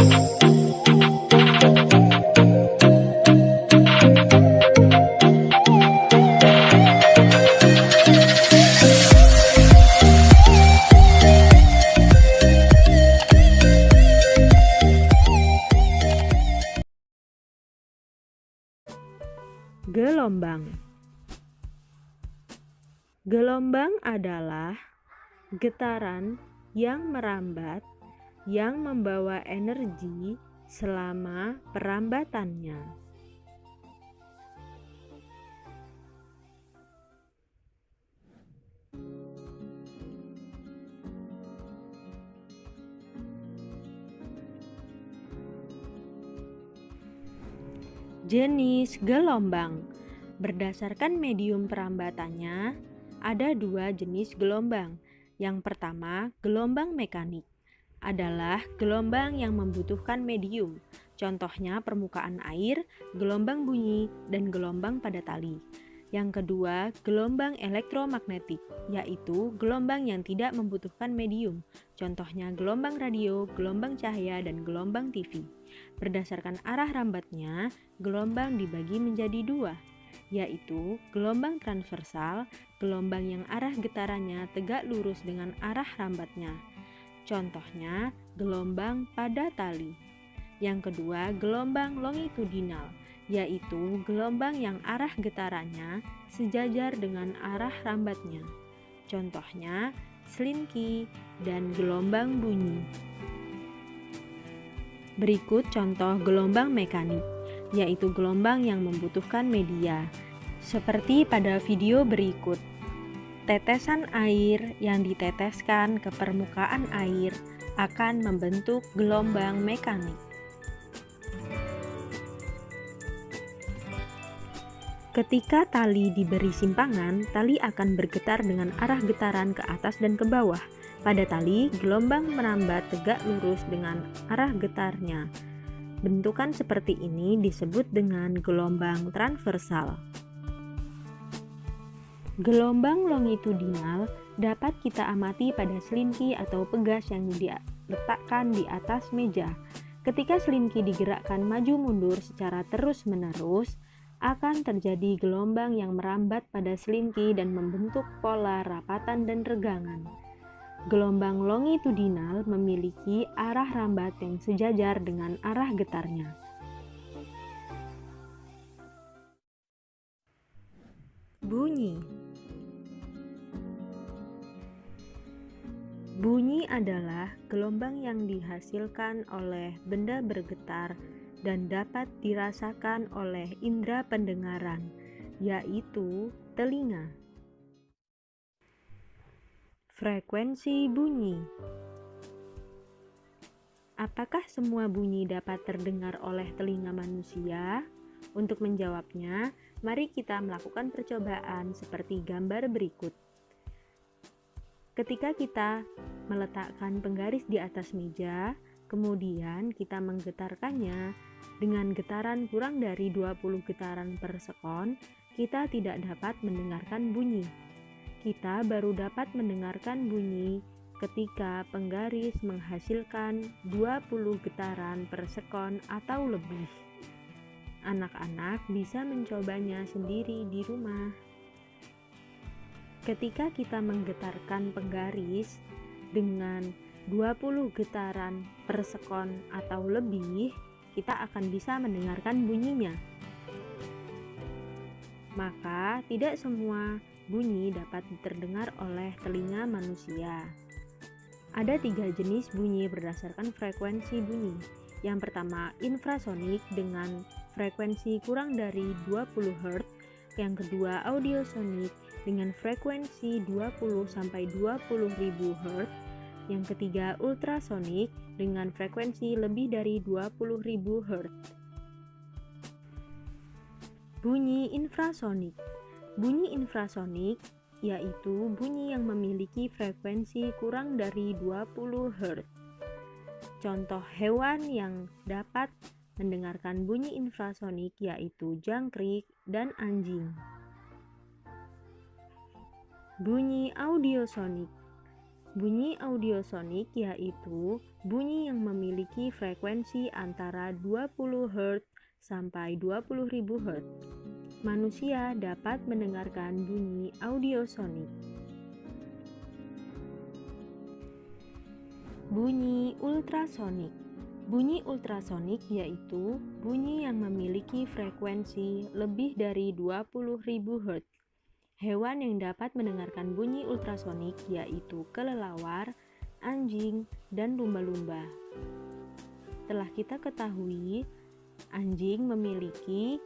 Gelombang. Gelombang adalah getaran yang merambat yang membawa energi selama perambatannya. Jenis gelombang. Berdasarkan medium perambatannya, ada dua jenis gelombang. Yang pertama, gelombang mekanik adalah gelombang yang membutuhkan medium. Contohnya permukaan air, gelombang bunyi, dan gelombang pada tali. Yang kedua, gelombang elektromagnetik, yaitu gelombang yang tidak membutuhkan medium. Contohnya gelombang radio, gelombang cahaya, dan gelombang TV. Berdasarkan arah rambatnya, gelombang dibagi menjadi dua, yaitu gelombang transversal, gelombang yang arah getarannya tegak lurus dengan arah rambatnya. Contohnya, gelombang pada tali. Yang kedua, gelombang longitudinal, yaitu gelombang yang arah getarannya sejajar dengan arah rambatnya. Contohnya, slinky dan gelombang bunyi. Berikut contoh gelombang mekanik, yaitu gelombang yang membutuhkan media. Seperti pada video berikut, tetesan air yang diteteskan ke permukaan air akan membentuk gelombang mekanik. Ketika tali diberi simpangan, tali akan bergetar dengan arah getaran ke atas dan ke bawah. Pada tali, gelombang merambat tegak lurus dengan arah getarnya. Bentukan seperti ini disebut dengan gelombang transversal. Gelombang longitudinal dapat kita amati pada slinky atau pegas yang diletakkan di atas meja. Ketika slinky digerakkan maju mundur secara terus-menerus, akan terjadi gelombang yang merambat pada slinky dan membentuk pola rapatan dan regangan. Gelombang longitudinal memiliki arah rambat yang sejajar dengan arah getarnya. Bunyi. Bunyi adalah gelombang yang dihasilkan oleh benda bergetar dan dapat dirasakan oleh indera pendengaran, yaitu telinga. Frekuensi bunyi. Apakah semua bunyi dapat terdengar oleh telinga manusia? Untuk menjawabnya, mari kita melakukan percobaan seperti gambar berikut. Ketika kita meletakkan penggaris di atas meja, kemudian kita menggetarkannya dengan getaran kurang dari 20 getaran per sekon, kita tidak dapat mendengarkan bunyi. Kita baru dapat mendengarkan bunyi ketika penggaris menghasilkan 20 getaran per sekon atau lebih. Anak-anak bisa mencobanya sendiri di rumah. Ketika kita menggetarkan penggaris dengan 20 getaran per sekon atau lebih, kita akan bisa mendengarkan bunyinya. Maka, tidak semua bunyi dapat terdengar oleh telinga manusia. Ada 3 jenis bunyi berdasarkan frekuensi bunyi. Yang pertama, infrasonik dengan frekuensi kurang dari 20 Hz. Yang kedua, audiosonik dengan frekuensi 20-20.000 Hz. Yang ketiga, ultrasonik dengan frekuensi lebih dari 20.000 Hz. Bunyi infrasonik. Bunyi infrasonik yaitu bunyi yang memiliki frekuensi kurang dari 20 Hz. Contoh hewan yang dapat mendengarkan bunyi infrasonik yaitu jangkrik dan anjing. Bunyi audiosonik. Bunyi audiosonik yaitu bunyi yang memiliki frekuensi antara 20 Hz sampai 20.000 Hz. Manusia dapat mendengarkan bunyi audiosonik. Bunyi ultrasonik. Bunyi ultrasonik yaitu bunyi yang memiliki frekuensi lebih dari 20.000 Hz. Hewan yang dapat mendengarkan bunyi ultrasonik yaitu kelelawar, anjing, dan lumba-lumba. Telah kita ketahui, anjing memiliki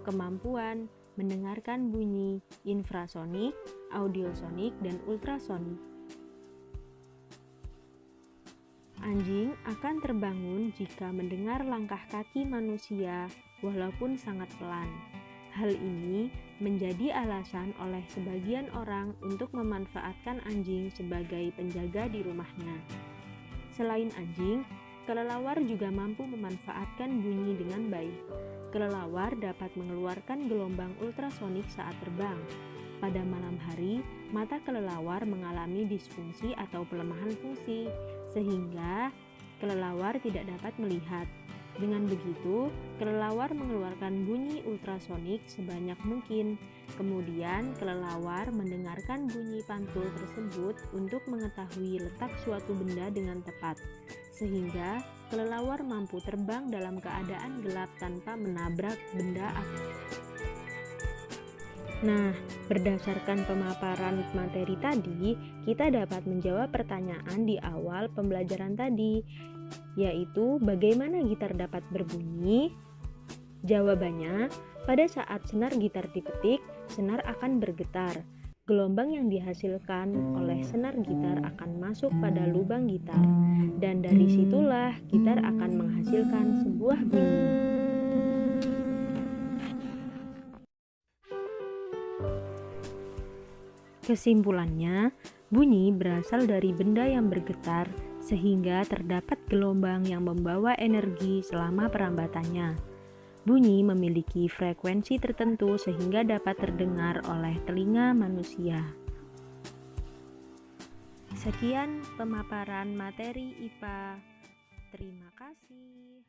kemampuan mendengarkan bunyi infrasonik, audiosonik, dan ultrasonik. Anjing akan terbangun jika mendengar langkah kaki manusia walaupun sangat pelan. Hal ini menjadi alasan oleh sebagian orang untuk memanfaatkan anjing sebagai penjaga di rumahnya. Selain anjing, kelelawar juga mampu memanfaatkan bunyi dengan baik. Kelelawar dapat mengeluarkan gelombang ultrasonik saat terbang. Pada malam hari, mata kelelawar mengalami disfungsi atau pelemahan fungsi, sehingga kelelawar tidak dapat melihat. Dengan begitu, kelelawar mengeluarkan bunyi ultrasonik sebanyak mungkin. Kemudian, kelelawar mendengarkan bunyi pantul tersebut untuk mengetahui letak suatu benda dengan tepat, sehingga kelelawar mampu terbang dalam keadaan gelap tanpa menabrak benda api. Nah, berdasarkan pemaparan materi tadi, kita dapat menjawab pertanyaan di awal pembelajaran tadi, yaitu bagaimana gitar dapat berbunyi? Jawabannya, pada saat senar gitar dipetik, senar akan bergetar. Gelombang yang dihasilkan oleh senar gitar akan masuk pada lubang gitar, dan dari situlah gitar akan menghasilkan sebuah bunyi. Kesimpulannya, bunyi berasal dari benda yang bergetar sehingga terdapat gelombang yang membawa energi selama perambatannya. Bunyi memiliki frekuensi tertentu sehingga dapat terdengar oleh telinga manusia. Sekian pemaparan materi IPA. Terima kasih.